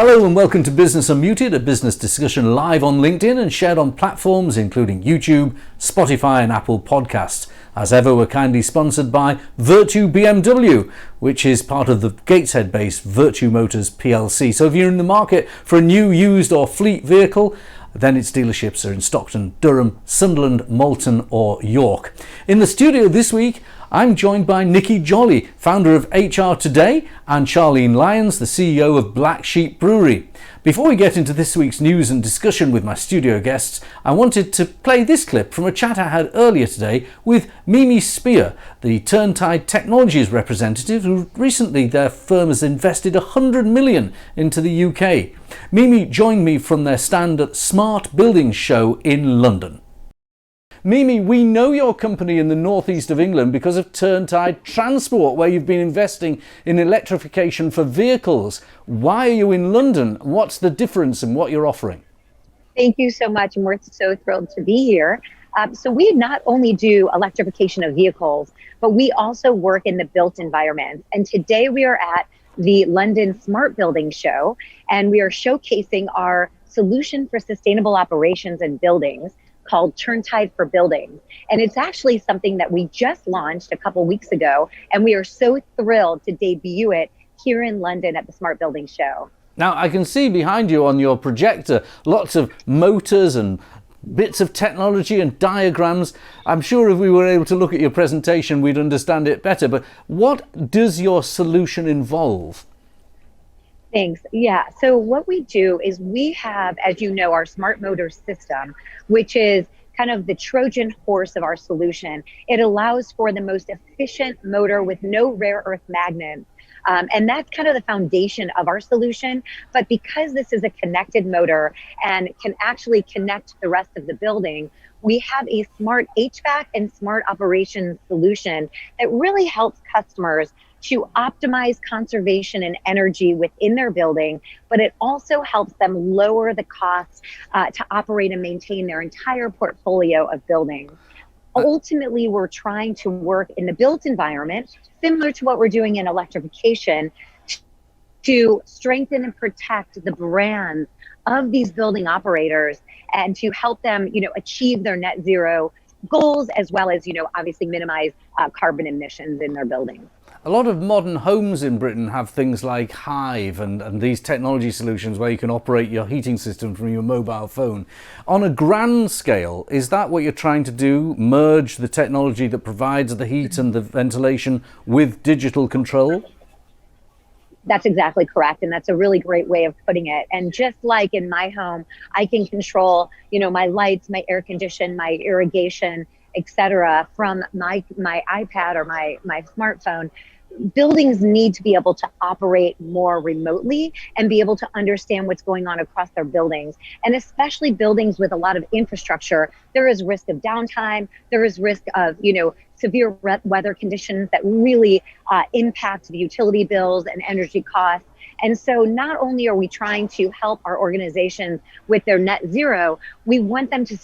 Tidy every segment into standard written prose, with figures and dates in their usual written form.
Hello and welcome to Business Unmuted, a business discussion live on LinkedIn and shared on platforms including YouTube, Spotify and Apple Podcasts. As ever, we're kindly sponsored by Virtue BMW, which is part of the Gateshead-based Virtue Motors PLC. So if you're in the market for a new, used or fleet vehicle, then its dealerships are in Stockton, Durham, Sunderland, Malton or York. In the studio this week, I'm joined by Nicky Jolley, founder of HR Today, and Charlene Lyons, the CEO of Black Sheep Brewery. Before we get into this week's news and discussion with my studio guests, I wanted to play this clip from a chat I had earlier today with Mimi Spier, the Turntide Technologies representative, who recently their firm has invested 100 million into the UK. Mimi joined me from their stand at Smart Buildings Show in London. Mimi, we know your company in the northeast of England because of Turntide Transport, where you've been investing in electrification for vehicles. Why are you in London? What's the difference in what you're offering? Thank you so much, and we're so thrilled to be here. So we not only do electrification of vehicles, but we also work in the built environment. And today we are at the London Smart Buildings Show, and we are showcasing our solution for sustainable operations and buildings called Turntide for Buildings. And it's actually something that we just launched a couple weeks ago, and we are so thrilled to debut it here in London at the Smart Buildings Show. Now, I can see behind you on your projector lots of motors and bits of technology and diagrams. I'm sure if we were able to look at your presentation, we'd understand it better. But what does your solution involve? Thanks. Yeah. So what we do is we have, as you know, our smart motor system, which is kind of the Trojan horse of our solution. It allows for the most efficient motor with no rare earth magnets. And that's kind of the foundation of our solution. But because this is a connected motor and can actually connect to the rest of the building, we have a smart HVAC and smart operations solution that really helps customers to optimize conservation and energy within their building, but it also helps them lower the costs to operate and maintain their entire portfolio of buildings. Ultimately, we're trying to work in the built environment, similar to what we're doing in electrification, to strengthen and protect the brands of these building operators and to help them, achieve their net zero goals, as well as, obviously minimize carbon emissions in their buildings. A lot of modern homes in Britain have things like Hive and these technology solutions where you can operate your heating system from your mobile phone. On a grand scale, is that what you're trying to do? Merge the technology that provides the heat and the ventilation with digital control? That's exactly correct. And that's a really great way of putting it. And just like in my home, I can control, my lights, my air condition, my irrigation, etc. from my iPad or my smartphone. Buildings need to be able to operate more remotely and be able to understand what's going on across their buildings. And especially buildings with a lot of infrastructure, there is risk of downtime, there is risk of, severe weather conditions that really impact the utility bills and energy costs. And so not only are we trying to help our organizations with their net zero, we want them to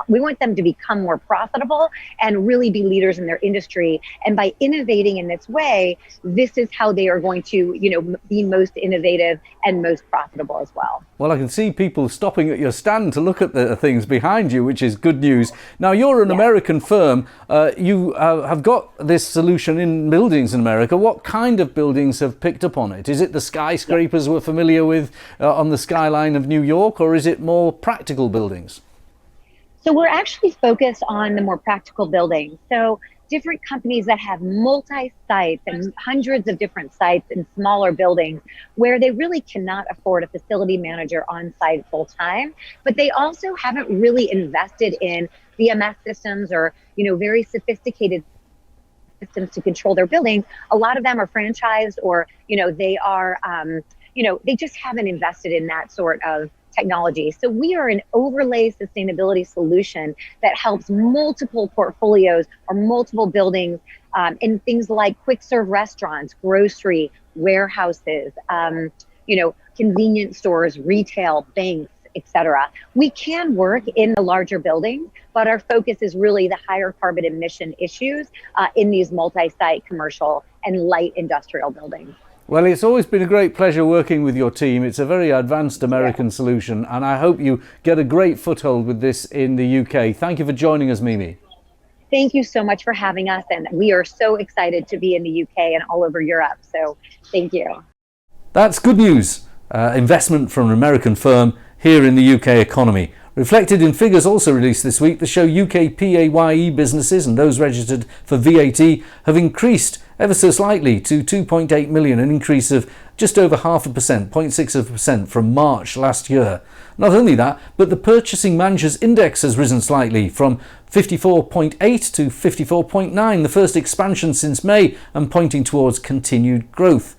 we want them to become more profitable and really be leaders in their industry. And by innovating in this way, this is how they are going to, be most innovative and most profitable as well. Well, I can see people stopping at your stand to look at the things behind you, which is good news. Now, you're an American firm. You have got this solution in buildings in America. What kind of buildings have picked up on it? Is it the skyscrapers we're familiar with on the skyline of New York, or is it more practical buildings? So we're actually focused on the more practical buildings. So different companies that have multi-sites and hundreds of different sites in smaller buildings where they really cannot afford a facility manager on site full time, but they also haven't really invested in BMS systems or, very sophisticated systems to control their buildings. A lot of them are franchised or, they are, they just haven't invested in that sort of technology. So we are an overlay sustainability solution that helps multiple portfolios or multiple buildings in things like quick serve restaurants, grocery, warehouses, convenience stores, retail, banks, etc. We can work in the larger buildings, but our focus is really the higher carbon emission issues in these multi-site commercial and light industrial buildings. Well, it's always been a great pleasure working with your team. It's a very advanced American solution, and I hope you get a great foothold with this in the UK. Thank you for joining us, Mimi. Thank you so much for having us, and we are so excited to be in the UK and all over Europe. So thank you. That's good news. Investment from an American firm here in the UK economy. Reflected in figures also released this week that show UK PAYE businesses and those registered for VAT have increased ever so slightly to 2.8 million, an increase of just over 0.5%, 0.6% from March last year. Not only that, but the Purchasing Managers Index has risen slightly from 54.8 to 54.9, the first expansion since May, and pointing towards continued growth.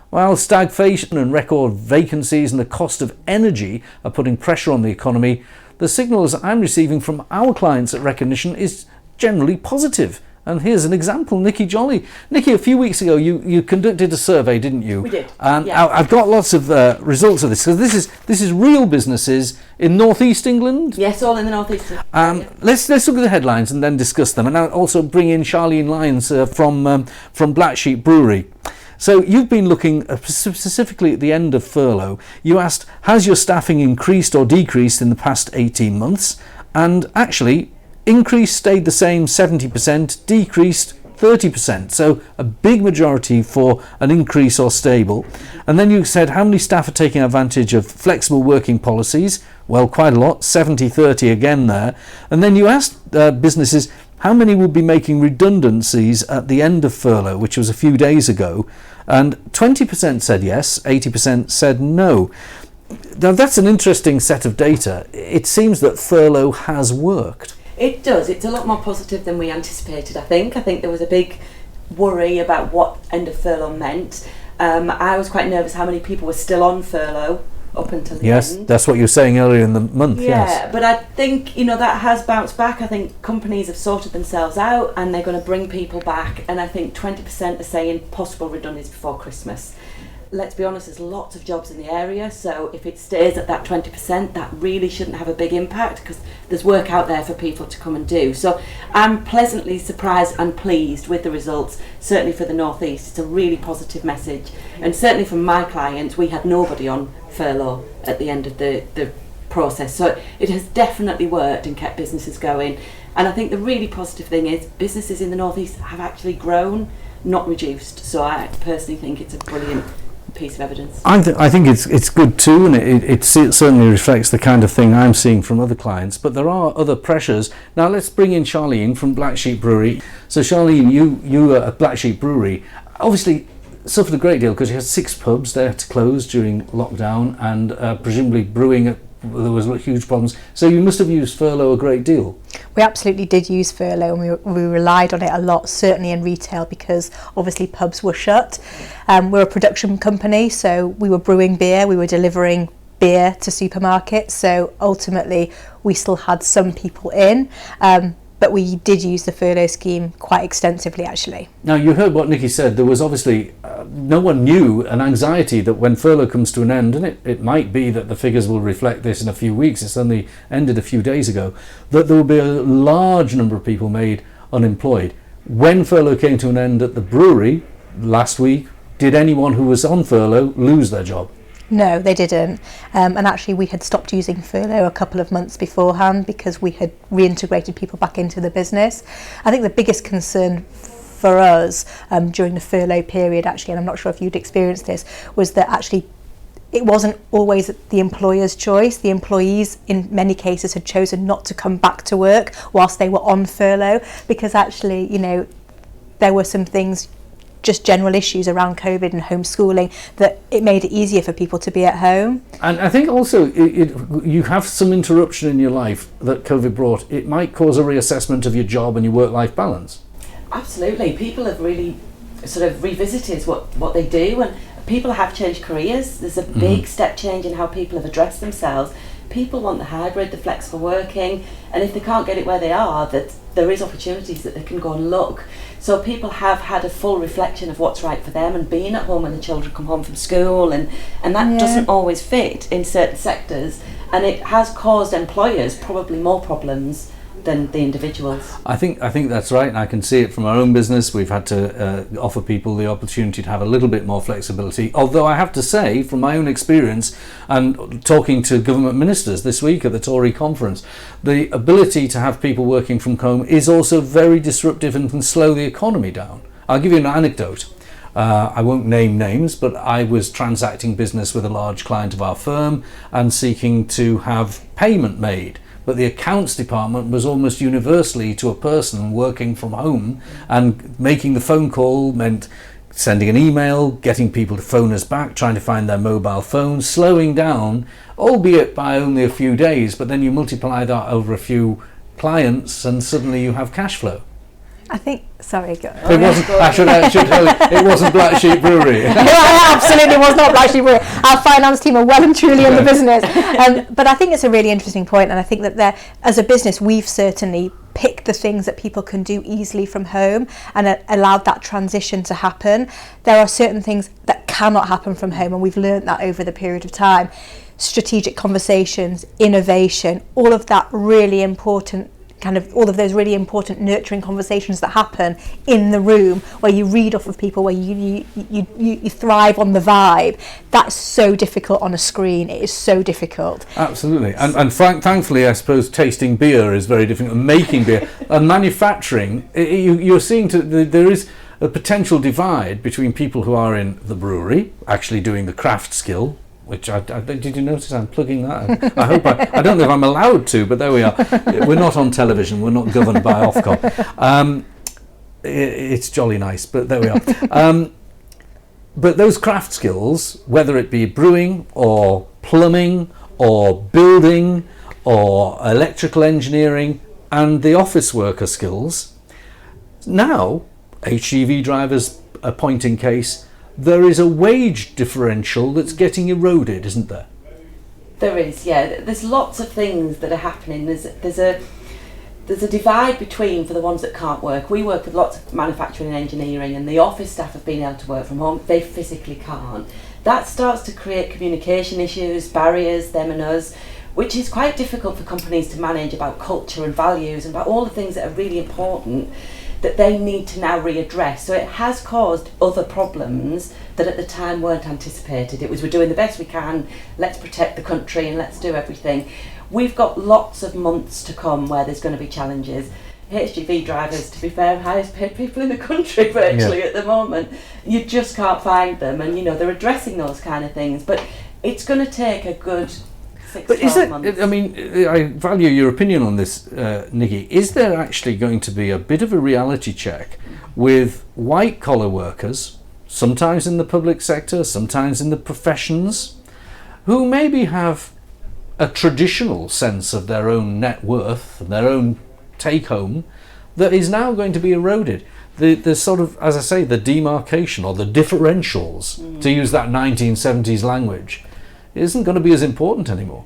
While stagflation and record vacancies and the cost of energy are putting pressure on the economy, the signals I'm receiving from our clients at Recognition is generally positive. And here's an example, Nicky Jolley. Nicky, a few weeks ago you conducted a survey, didn't you? We did. And yeah. I've got lots of results of this. So this is real businesses in North East England. Yes, all in the North East. Let's look at the headlines and then discuss them. And I'll also bring in Charlene Lyons from Black Sheep Brewery. So you've been looking specifically at the end of furlough. You asked, has your staffing increased or decreased in the past 18 months? And actually, increase stayed the same 70%, decreased 30%. So a big majority for an increase or stable. And then you said, how many staff are taking advantage of flexible working policies? Well, quite a lot, 70-30 again there. And then you asked businesses, how many will be making redundancies at the end of furlough, which was a few days ago? And 20% said yes, 80% said no. Now that's an interesting set of data. It seems that furlough has worked. It does. It's a lot more positive than we anticipated, I think. I think there was a big worry about what end of furlough meant. I was quite nervous how many people were still on furlough up until the end. Yes, that's what you were saying earlier in the month. Yeah, yes. But I think, that has bounced back. I think companies have sorted themselves out and they're going to bring people back. And I think 20% are saying possible redundancies before Christmas. Let's be honest, there's lots of jobs in the area, so if it stays at that 20%, that really shouldn't have a big impact because there's work out there for people to come and do. So I'm pleasantly surprised and pleased with the results, certainly for the North East. It's a really positive message, and certainly from my clients, we had nobody on furlough at the end of the process. So it has definitely worked and kept businesses going. And I think the really positive thing is businesses in the North East have actually grown, not reduced. So I personally think it's a brilliant piece of evidence. I think it's good too, and it certainly reflects the kind of thing I'm seeing from other clients, but there are other pressures. Now let's bring in Charlene from Black Sheep Brewery. So Charlene, you at Black Sheep Brewery obviously suffered a great deal because you had 6 pubs they had to close during lockdown, and presumably brewing there was huge problems. So you must have used furlough a great deal. We absolutely did use furlough, and we relied on it a lot, certainly in retail, because obviously pubs were shut. We're a production company, so we were brewing beer, we were delivering beer to supermarkets, so ultimately we still had some people in, but we did use the furlough scheme quite extensively actually. Now you heard what Nicky said. There was obviously no one knew, an anxiety that when furlough comes to an end, and it might be that the figures will reflect this in a few weeks, it's only ended a few days ago, that there will be a large number of people made unemployed. When furlough came to an end at the brewery last week, did anyone who was on furlough lose their job? No, they didn't. And actually we had stopped using furlough a couple of months beforehand because we had reintegrated people back into the business. I think the biggest concern for us during the furlough period, actually, and I'm not sure if you'd experienced this, was that actually it wasn't always the employer's choice. The employees in many cases had chosen not to come back to work whilst they were on furlough because actually, there were some things, just general issues around COVID and homeschooling, that it made it easier for people to be at home. And I think also you have some interruption in your life that COVID brought. It might cause a reassessment of your job and your work-life balance. Absolutely. People have really sort of revisited what they do, and people have changed careers. There's a big step change in how people have addressed themselves. People want the hybrid, the flexible working, and if they can't get it where they are, that there is opportunities that they can go and look. So people have had a full reflection of what's right for them, and being at home when the children come home from school, and that doesn't always fit in certain sectors, and it has caused employers probably more problems than the individuals. I think that's right, and I can see it from our own business. We've had to offer people the opportunity to have a little bit more flexibility, although I have to say from my own experience and talking to government ministers this week at the Tory conference, the ability to have people working from home is also very disruptive and can slow the economy down. I'll give you an anecdote. I won't name names, but I was transacting business with a large client of our firm and seeking to have payment made. But the accounts department was almost universally to a person working from home, and making the phone call meant sending an email, getting people to phone us back, trying to find their mobile phones, slowing down, albeit by only a few days, but then you multiply that over a few clients and suddenly you have cash flow. I think, sorry, go. It wasn't, I should tell you, it wasn't Black Sheep Brewery. No, it absolutely was not Black Sheep Brewery. Our finance team are well and truly in the business. But I think it's a really interesting point, and I think that as a business, we've certainly picked the things that people can do easily from home and allowed that transition to happen. There are certain things that cannot happen from home, and we've learned that over the period of time. Strategic conversations, innovation, all of that really important, all of those really important nurturing conversations that happen in the room, where you read off of people, where you thrive on the vibe. That's so difficult on a screen. It is so difficult. Absolutely. And thankfully, I suppose tasting beer is very different, and making beer and manufacturing. You're seeing there is a potential divide between people who are in the brewery, actually doing the craft skill, which did you notice I'm plugging that? I hope I don't know if I'm allowed to, but there we are. We're not on television. We're not governed by Ofcom. It's jolly nice, but there we are. But those craft skills, whether it be brewing or plumbing or building or electrical engineering, and the office worker skills, now HDV Drivers a point in case, there is a wage differential that's getting eroded, isn't there? There is, yeah. There's lots of things that are happening. There's a divide between, for the ones that can't work. We work with lots of manufacturing and engineering, and the office staff have been able to work from home. They physically can't. That starts to create communication issues, barriers, them and us, which is quite difficult for companies to manage, about culture and values and about all the things that are really important that they need to now readdress. So it has caused other problems that at the time weren't anticipated. It was, we're doing the best we can, let's protect the country and let's do everything. We've got lots of months to come where there's going to be challenges. HDV Drivers, to be fair, highest paid people in the country virtually at the moment. You just can't find them, and they're addressing those kind of things, but it's going to take a good 6-12 months. I mean, I value your opinion on this, Nicky. Is there actually going to be a bit of a reality check with white collar workers, sometimes in the public sector, sometimes in the professions, who maybe have a traditional sense of their own net worth and their own take home that is now going to be eroded? The sort of, as I say, the demarcation or the differentials, to use that 1970s language, isn't going to be as important anymore.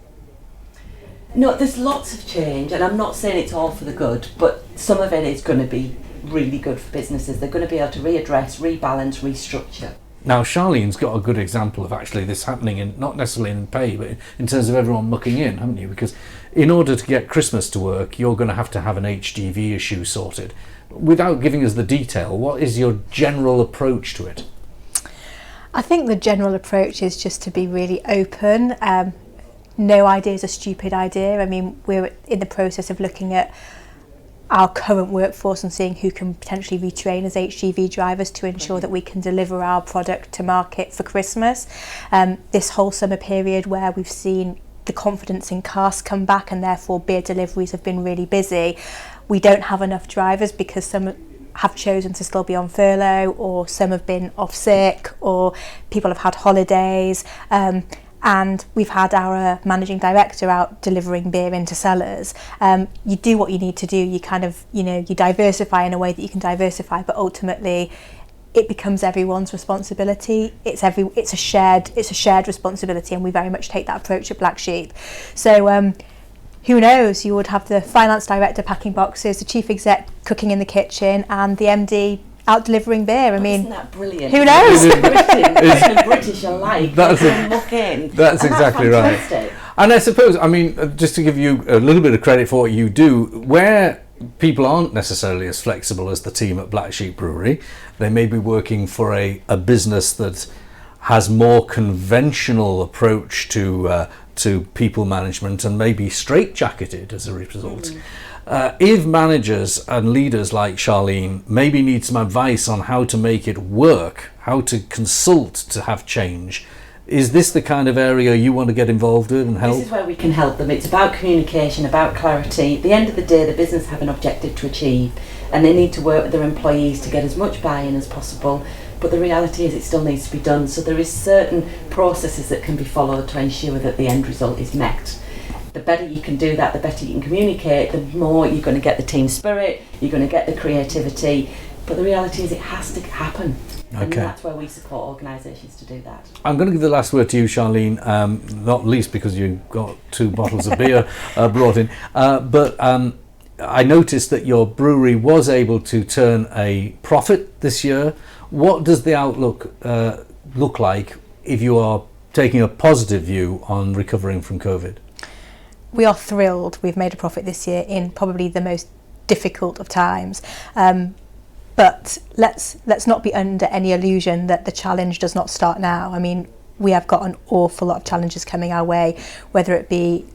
No, there's lots of change, and I'm not saying it's all for the good, but some of it is going to be really good for businesses. They're going to be able to readdress, rebalance, restructure. Now, Charlene's got a good example of actually this happening, in not necessarily in pay, but in terms of everyone mucking in, haven't you? Because in order to get Christmas to work, you're going to have an HDV issue sorted. Without giving us the detail, what is your general approach to it? I think the general approach is just to be really open. No idea is a stupid idea. I mean, we're in the process of looking at our current workforce and seeing who can potentially retrain as HGV drivers to ensure that we can deliver our product to market for Christmas. This whole summer period where we've seen the confidence in cars come back and therefore beer deliveries have been really busy, we don't have enough drivers because some have chosen to still be on furlough, or some have been off sick, or people have had holidays, and we've had our managing director out delivering beer into cellars. You do what you need to do. You you diversify in a way that you can diversify, but ultimately it becomes everyone's responsibility. It's a shared responsibility, and we very much take that approach at Black Sheep. So who knows, you would have the finance director packing boxes, the chief exec cooking in the kitchen, and the MD out delivering beer. I mean, isn't that brilliant? Who knows? The British alike. That's exactly right. And I suppose, I mean, just to give you a little bit of credit for what you do, where people aren't necessarily as flexible as the team at Black Sheep Brewery, they may be working for a business that has more conventional approach to people management and maybe straitjacketed as a result. If managers and leaders like Charlene maybe need some advice on how to make it work, how to consult to have change, is this the kind of area you want to get involved in and help? This is where we can help them. It's about communication, about clarity. At the end of the day, the business have an objective to achieve, and they need to work with their employees to get as much buy-in as possible. But the reality is it still needs to be done. So there is certain processes that can be followed to ensure that the end result is met. The better you can do that, the better you can communicate, the more you're going to get the team spirit, you're going to get the creativity. But the reality is it has to happen. Okay. And that's where we support organisations to do that. I'm going to give the last word to you, Charlene, not least because you've got 2 bottles of beer brought in. But I noticed that your brewery was able to turn a profit this year. What does the outlook look like if you are taking a positive view on recovering from COVID? We are thrilled. We've made a profit this year in probably the most difficult of times. But let's not be under any illusion that the challenge does not start now. I mean, we have got an awful lot of challenges coming our way, whether it be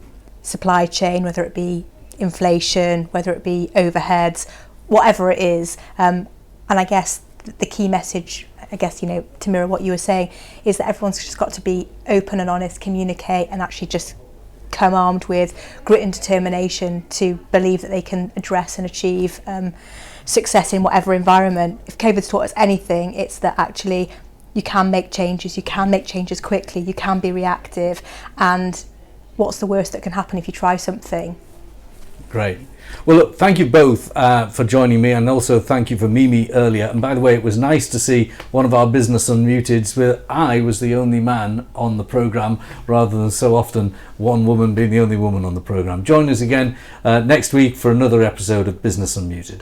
supply chain, whether it be inflation, whether it be overheads, whatever it is. And I guess the key message, I guess, you know, to mirror what you were saying, is that everyone's just got to be open and honest, communicate, and actually just come armed with grit and determination to believe that they can address and achieve success in whatever environment. If COVID's taught us anything, it's that actually you can make changes quickly, you can be reactive, and what's the worst that can happen if you try something? Great. Well, look, thank you both for joining me, and also thank you for Mimi earlier. And by the way, it was nice to see one of our Business Unmuteds where I was the only man on the programme, rather than so often one woman being the only woman on the programme. Join us again next week for another episode of Business Unmuted.